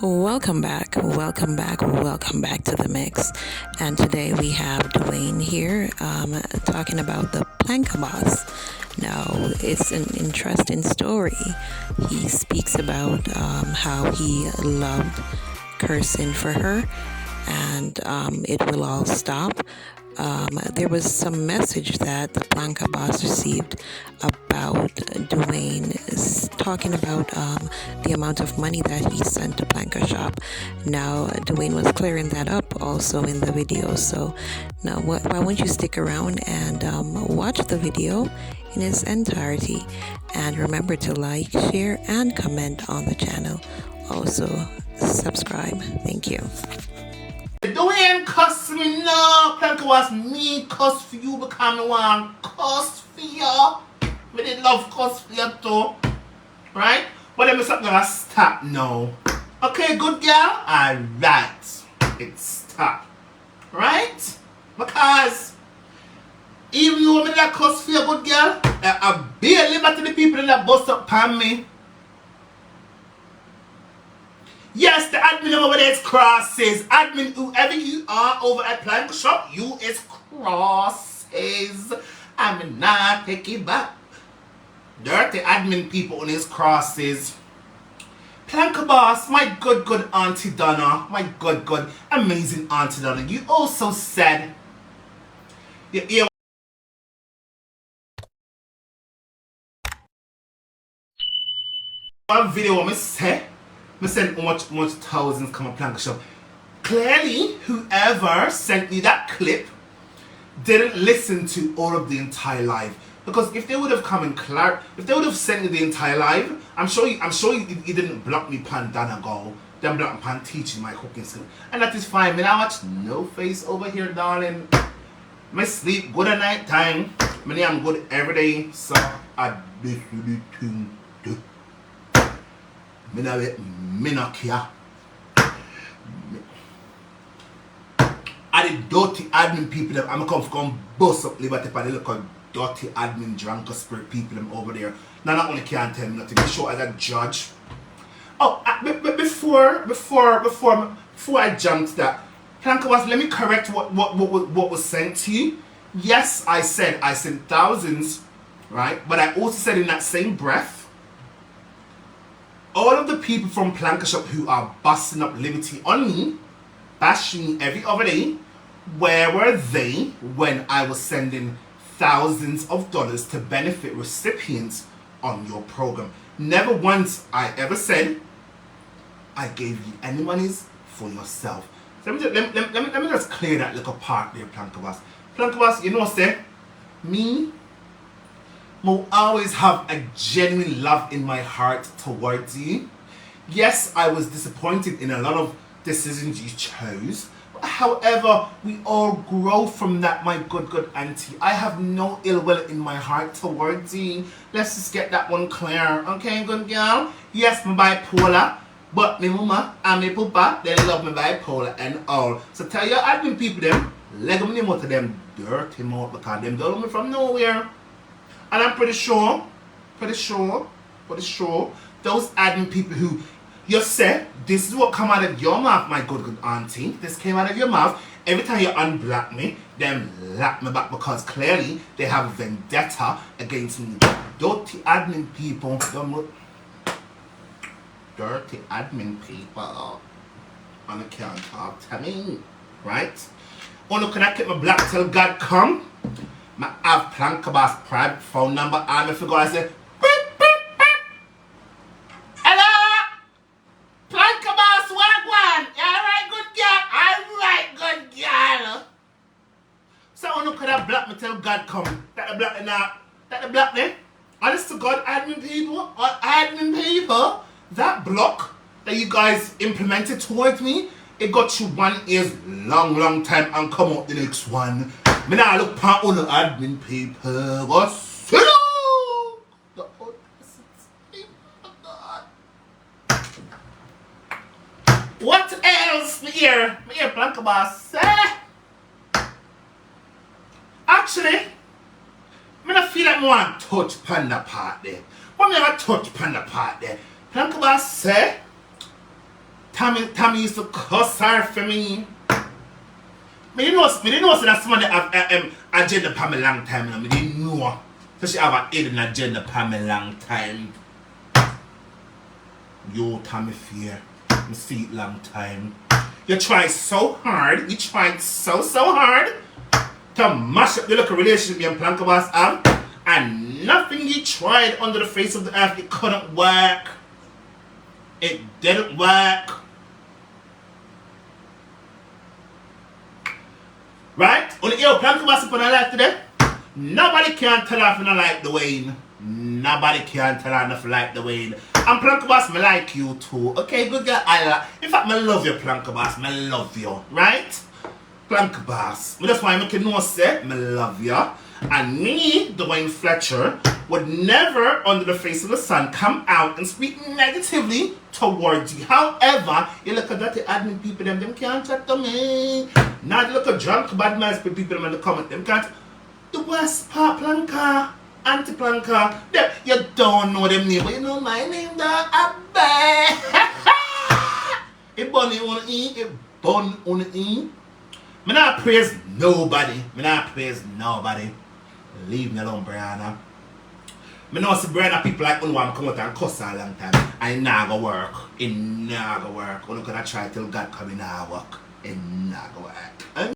Welcome back to the mix. And today we have Dwayne here talking about the Planka Boss. Now, it's an interesting story. He speaks about how he loved cursing for her, and it will all stop. There was some message that the Planka Boss received about Dwayne talking about the amount of money that he sent to Planka Shop. Now, Dwayne was clearing that up also in the video. So now, why won't you stick around and watch the video in its entirety? And remember to like, share, and comment on the channel. Also, subscribe. Thank you. Dwayne cuss me no, Planka was me cuss for you because I want cuss for you. We did love cuss for you too. Right? But then something gonna stop now. Okay, good girl? Alright. It stop. Right? Because even though me that cuss for you, good girl, I barely back to the people that bust up on me. Yes, the admin over there is crosses. Admin, whoever you are over at Planka Shop, you is crosses. I'm not taking back. Dirty admin people on his crosses. Planka Boss, my good Auntie Donna. My good, amazing Auntie Donna. You also said one video I say. I sent much thousands come on Planka Shop. Clearly, whoever sent me that clip didn't listen to all of the entire live. Because if they would have come in if they would have sent me the entire live, I'm sure you didn't block me pan Dana go. Then block me pan teaching my cooking skill. And that is fine. Me now watch no face over here, darling. Me sleep good at night time. Me I'm good every day. So I do. Me not care. I the dirty admin people them I'm come bust up Liberty for the look dirty admin drunk spirit people them over there. Now not only can't tell me nothing, be sure as a judge. Oh, before I jumped that, Planka was let me correct what was sent to you. Yes, I sent thousands, right? But I also said in that same breath, all of the people from Planka Shop who are busting up Liberty on me, bashing me every other day, where were they when I was sending thousands of dollars to benefit recipients on your program? Never once I ever said I gave you any monies for yourself. So let me just clear that little part there, Planka Boss. Planka Boss, you know what I say? Me will always have a genuine love in my heart towards you. Yes, I was disappointed in a lot of decisions you chose. However, we all grow from that, my good auntie. I have no ill will in my heart towards you. Let's just get that one clear. Okay, good girl? Yes, I'm bipolar. But my mama and my papa, they love me bipolar and all. So tell your admin people them, leg them out of them dirty mouth because them don't love me from nowhere. And I'm pretty sure, those admin people who you said, this is what come out of your mouth, my good auntie. This came out of your mouth. Every time you unblock me, them lap me back because clearly they have a vendetta against me. Dirty admin people. Dirty admin people. And I can't talk to me. Right? Only can I keep my black till God come? I have Planka Boss private phone number and I forgot I say beep, beep, beep. Hello? Planka Boss wagwan. Alright good girl. So I could have blocked me till God come. That the block now. That the block there. Honest to God, admin people, that block that you guys implemented towards me, it got you 1 year's long time and come out the next one. Me now look part on the admin people. What's it? The what else? Me hear Planka Boss say. Actually, me not feel like I want to touch panda part there. But me have a touch panda part there. Planka Boss say Tommy used to cuss her for me. Me didn't know so that somebody have agenda for me long time. I didn't know. So she have a hidden agenda for me long time. You Tommy fear. Me see it long time. You tried so hard. You tried so hard to mash up the local relationship you and Planka Boss have. And nothing you tried under the face of the earth, it couldn't work. It didn't work. Right? On the Planka Boss upon her life today, nobody can tell her if you don't like Dwayne. Nobody can tell her if you like Dwayne. And Planka Boss, me like you too. Okay, good girl. In fact, me love you, Planka Boss. Me love you. Right? Planka Boss. That's why I make you know, say, me love you. And me, Dwayne Fletcher, would never, under the face of the sun, come out and speak negatively towards you. However, you look at that, the admin people, them can't chat to me. Now you look at drunk, bad minds people in the comment, them can't. The worst part, Planka, Anti-Planka, you don't know them name, but you know my name, dog. Abba. It bun you on E, it bun on E. Me not praise nobody. Leave me alone, Brianna. Me know see Brianna people like Unwam come out and cuss a long time. And it nah go work. It nah go work. Only gonna try till God come in and work. It nah go work.